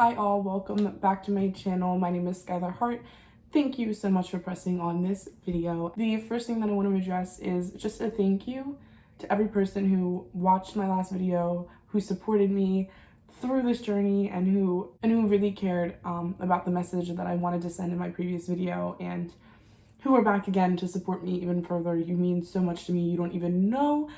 Hi all, welcome back to my channel. My name is Skylar Hart. Thank you so much for pressing on this video. The first thing that I want to address is just a thank you to every person who watched my last video, who supported me through this journey, and who really cared about the message that I wanted to send in my previous video, and who are back again to support me even further. You mean so much to me, you don't even know.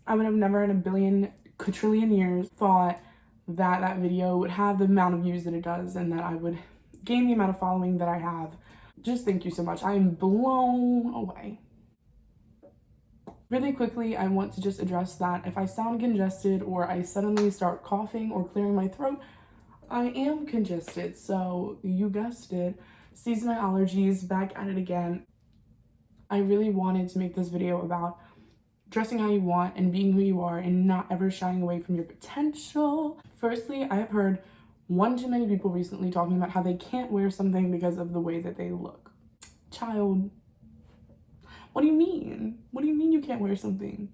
I would have never in a billion quadrillion years thought that video would have the amount of views that it does and that I would gain the amount of following that I have. Just thank you so much. I am blown away. Really quickly, I want to just address that if I sound congested or I suddenly start coughing or clearing my throat, I am congested. So you guessed it, seasonal allergies, back at it again. I really wanted to make this video about dressing how you want and being who you are and not ever shying away from your potential. Firstly, I have heard one too many people recently talking about how they can't wear something because of the way that they look. Child, what do you mean? What do you mean you can't wear something?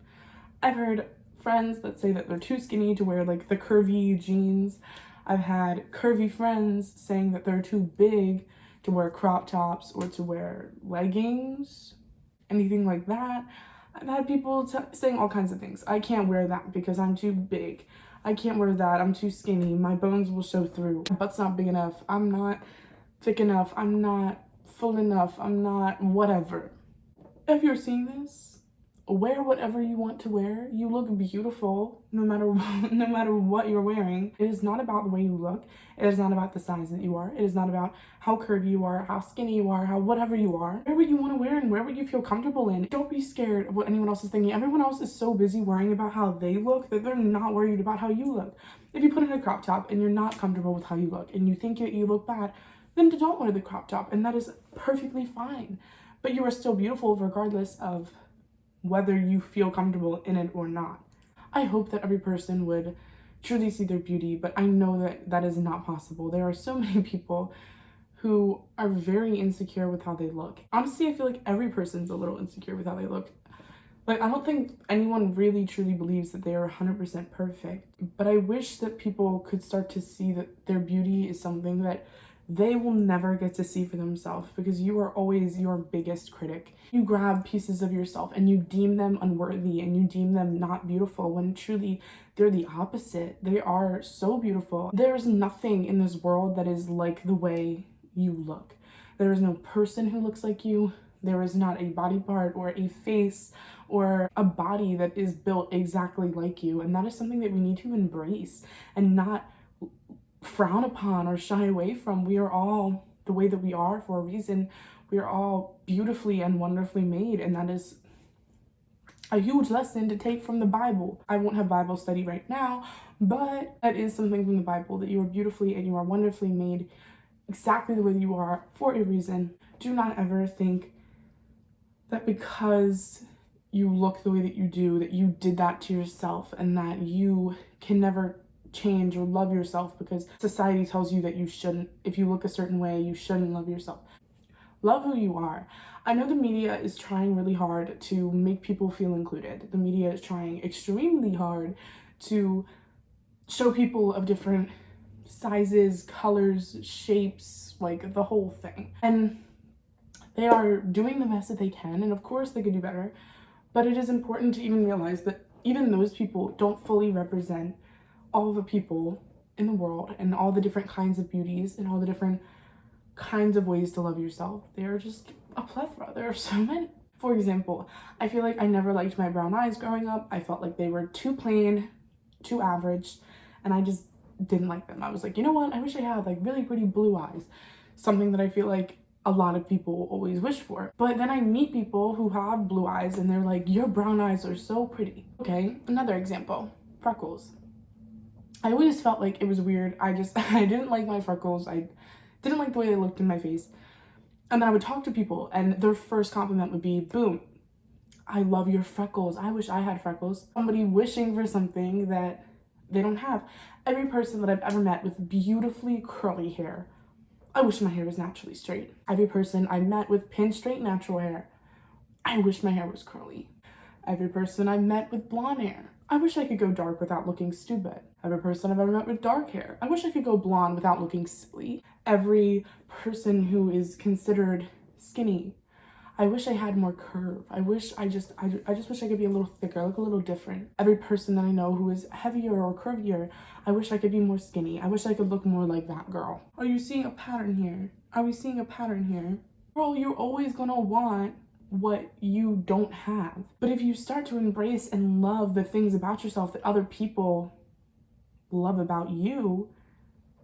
I've heard friends that say that they're too skinny to wear like the curvy jeans. I've had curvy friends saying that they're too big to wear crop tops or to wear leggings, anything like that. I've had people saying all kinds of things. I can't wear that because I'm too big. I can't wear that, I'm too skinny. My bones will show through. My butt's not big enough. I'm not thick enough. I'm not full enough. I'm not whatever. If you're seeing this, wear whatever you want to wear. You look beautiful no matter what you're wearing. It is not about the way you look. It is not about the size that you are. It is not about how curvy you are, how skinny you are, how whatever you are. Wear what you want to wear and wear what you feel comfortable in. Don't be scared of what anyone else is thinking. Everyone else is so busy worrying about how they look that they're not worried about how you look. If you put on a crop top and you're not comfortable with how you look and you think that you look bad, then don't wear the crop top, and that is perfectly fine. But you are still beautiful regardless of whether you feel comfortable in it or not. I hope that every person would truly see their beauty, but I know that that is not possible. There are so many people who are very insecure with how they look. Honestly, I feel like every person's a little insecure with how they look. Like, I don't think anyone really truly believes that they are 100% perfect, but I wish that people could start to see that their beauty is something that they will never get to see for themselves, because you are always your biggest critic. You grab pieces of yourself and you deem them unworthy and you deem them not beautiful, when truly they're the opposite. They are so beautiful. There is nothing in this world that is like the way you look. There is no person who looks like you. There is not a body part or a face or a body that is built exactly like you. And that is something that we need to embrace and not frown upon or shy away from. We are all the way that we are for a reason. We are all beautifully and wonderfully made, and that is a huge lesson to take from the Bible. I won't have Bible study right now, but that is something from the Bible, that you are beautifully and you are wonderfully made exactly the way that you are for a reason. Do not ever think that because you look the way that you do, that you did that to yourself and that you can never change or love yourself because society tells you that you shouldn't. If you look a certain way, you shouldn't love yourself. Love who you are. I know the media is trying really hard to make people feel included. The media is trying extremely hard to show people of different sizes, colors, shapes, like the whole thing. And they are doing the best that they can, and of course they could do better, but it is important to even realize that even those people don't fully represent all the people in the world and all the different kinds of beauties and all the different kinds of ways to love yourself. They are just a plethora. There are so many. For example, I feel like I never liked my brown eyes growing up. I felt like they were too plain, too average, and I just didn't like them. I was like, you know what? I wish I had like really pretty blue eyes. Something that I feel like a lot of people always wish for. But then I meet people who have blue eyes and they're like, your brown eyes are so pretty. Okay, another example, freckles. I always felt like it was weird. I didn't like my freckles. I didn't like the way they looked in my face. And then I would talk to people and their first compliment would be, boom, I love your freckles. I wish I had freckles. Somebody wishing for something that they don't have. Every person that I've ever met with beautifully curly hair, I wish my hair was naturally straight. Every person I met with pin straight natural hair, I wish my hair was curly. Every person I met with blonde hair, I wish I could go dark without looking stupid. Every person I've ever met with dark hair. I wish I could go blonde without looking silly. Every person who is considered skinny. I wish I had more curve. I just wish I could be a little thicker, look a little different. Every person that I know who is heavier or curvier, I wish I could be more skinny. I wish I could look more like that girl. Are you seeing a pattern here? Are we seeing a pattern here? Girl, you're always gonna want what you don't have. But if you start to embrace and love the things about yourself that other people love about you,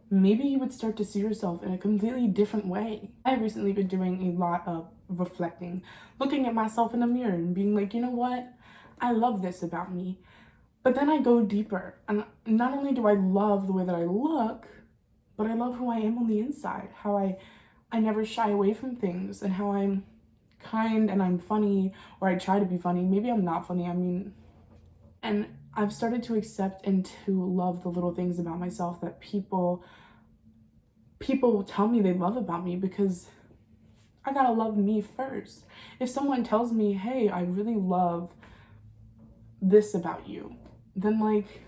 maybe you would start to see yourself in a completely different way. I've recently been doing a lot of reflecting, looking at myself in the mirror and being like, you know what? I love this about me. But then I go deeper, and not only do I love the way that I look, but I love who I am on the inside, how I never shy away from things, and how I'm kind and I'm funny, or I try to be funny. Maybe I'm not funny, and I've started to accept and to love the little things about myself that people tell me they love about me, because I gotta love me first. If someone tells me, hey, I really love this about you, then like,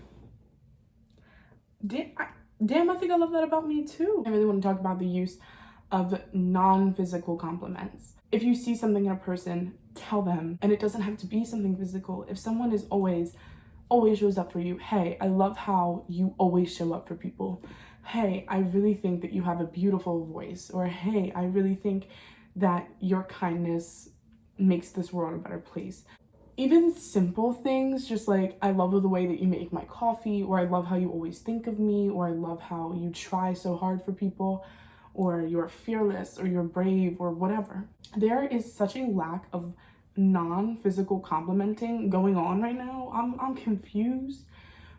damn, I think I love that about me too. I really want to talk about the use of non-physical compliments. If you see something in a person, tell them, and it doesn't have to be something physical. If someone is always shows up for you, hey, I love how you always show up for people. Hey, I really think that you have a beautiful voice. Or hey, I really think that your kindness makes this world a better place. Even simple things, just like, I love the way that you make my coffee, or I love how you always think of me, or I love how you try so hard for people, or you're fearless, or you're brave, or whatever. There is such a lack of non-physical complimenting going on right now. I'm confused,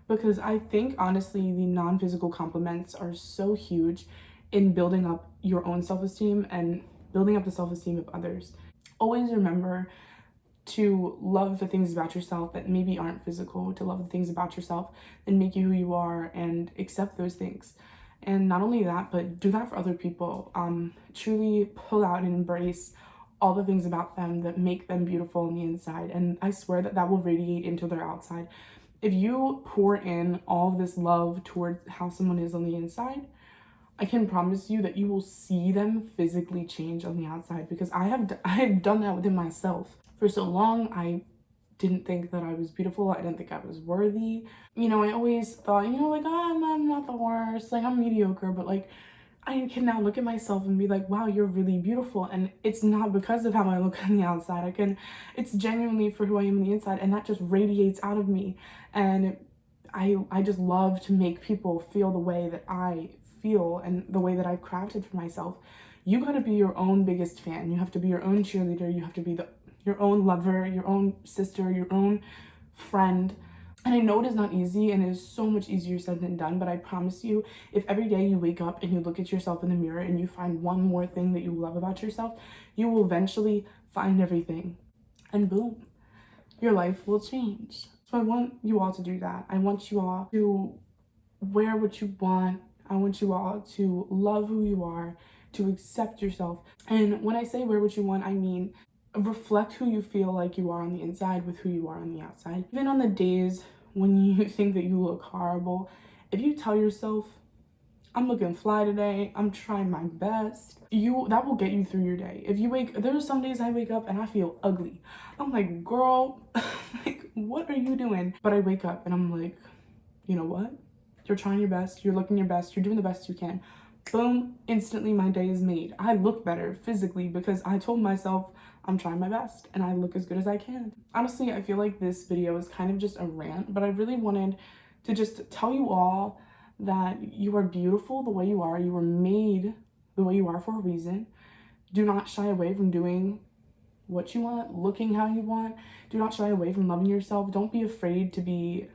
because I think honestly the non-physical compliments are so huge in building up your own self-esteem and building up the self-esteem of others. Always remember to love the things about yourself that maybe aren't physical, to love the things about yourself that make you who you are, and accept those things. And not only that, but do that for other people. Truly pull out and embrace all the things about them that make them beautiful on the inside. And I swear that will radiate into their outside. If you pour in all of this love towards how someone is on the inside, I can promise you that you will see them physically change on the outside, because I have done that within myself. For so long, I didn't think that I was beautiful. I didn't think I was worthy. You know, I always thought, you know, like, I'm not the worst, like, I'm mediocre, but like, I can now look at myself and be like, wow, you're really beautiful. And it's not because of how I look on the outside. It's genuinely for who I am on the inside, and that just radiates out of me. And I just love to make people feel the way that I feel and the way that I've crafted for myself. You gotta be your own biggest fan. You have to be your own cheerleader. You have to be your own lover, your own sister, your own friend. And I know it is not easy, and it is so much easier said than done, but I promise you, if every day you wake up and you look at yourself in the mirror and you find one more thing that you love about yourself, you will eventually find everything. And boom, your life will change. So I want you all to do that. I want you all to wear what you want. I want you all to love who you are, to accept yourself. And when I say wear what you want, I mean reflect who you feel like you are on the inside with who you are on the outside. Even on the days when you think that you look horrible, if you tell yourself, I'm looking fly today, I'm trying my best, that will get you through your day. There's some days I wake up and I feel ugly. I'm like, girl, like, what are you doing? But I wake up and I'm like, you know what? You're trying your best, you're looking your best, you're doing the best you can. Boom, instantly my day is made. I look better physically because I told myself I'm trying my best and I look as good as I can. Honestly, I feel like this video is kind of just a rant, but I really wanted to just tell you all that you are beautiful the way you are. You were made the way you are for a reason. Do not shy away from doing what you want, looking how you want. Do not shy away from loving yourself. Don't be afraid to be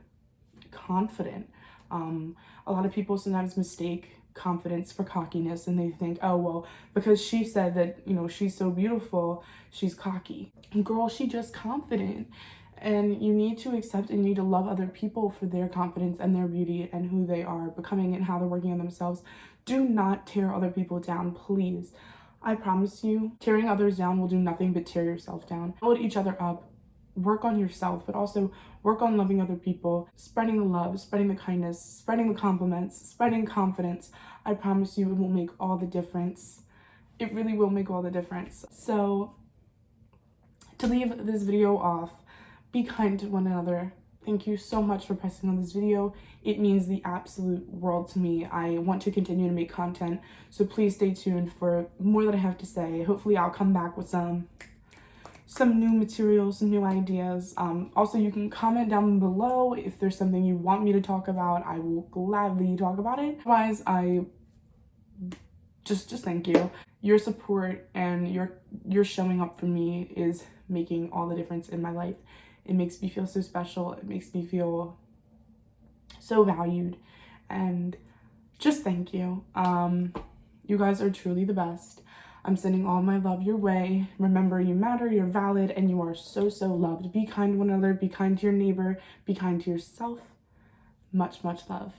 confident. A lot of people sometimes mistake confidence for cockiness, and they think, oh, well, because she said that, you know, she's so beautiful, she's cocky. Girl, she just confident. And you need to accept and you need to love other people for their confidence and their beauty and who they are becoming and how they're working on themselves. Do not tear other people down, please. I promise you, tearing others down will do nothing but tear yourself down. Build each other up. work on yourself, but also work on loving other people, spreading the love, spreading the kindness, spreading the compliments, spreading confidence. I promise you it will make all the difference. It really will make all the difference. So to leave this video off, be kind to one another. Thank you so much for pressing on this video. It means the absolute world to me. I want to continue to make content, so please stay tuned for more that I have to say. Hopefully I'll come back with some new material, some new ideas. Also, you can comment down below if there's something you want me to talk about. I will gladly talk about it. Otherwise, I just thank you. Your support and your showing up for me is making all the difference in my life. It makes me feel so special. It makes me feel so valued, and just thank you. You guys are truly the best. I'm sending all my love your way. Remember, you matter, you're valid, and you are so, so loved. Be kind to one another, be kind to your neighbor, be kind to yourself. Much, much love.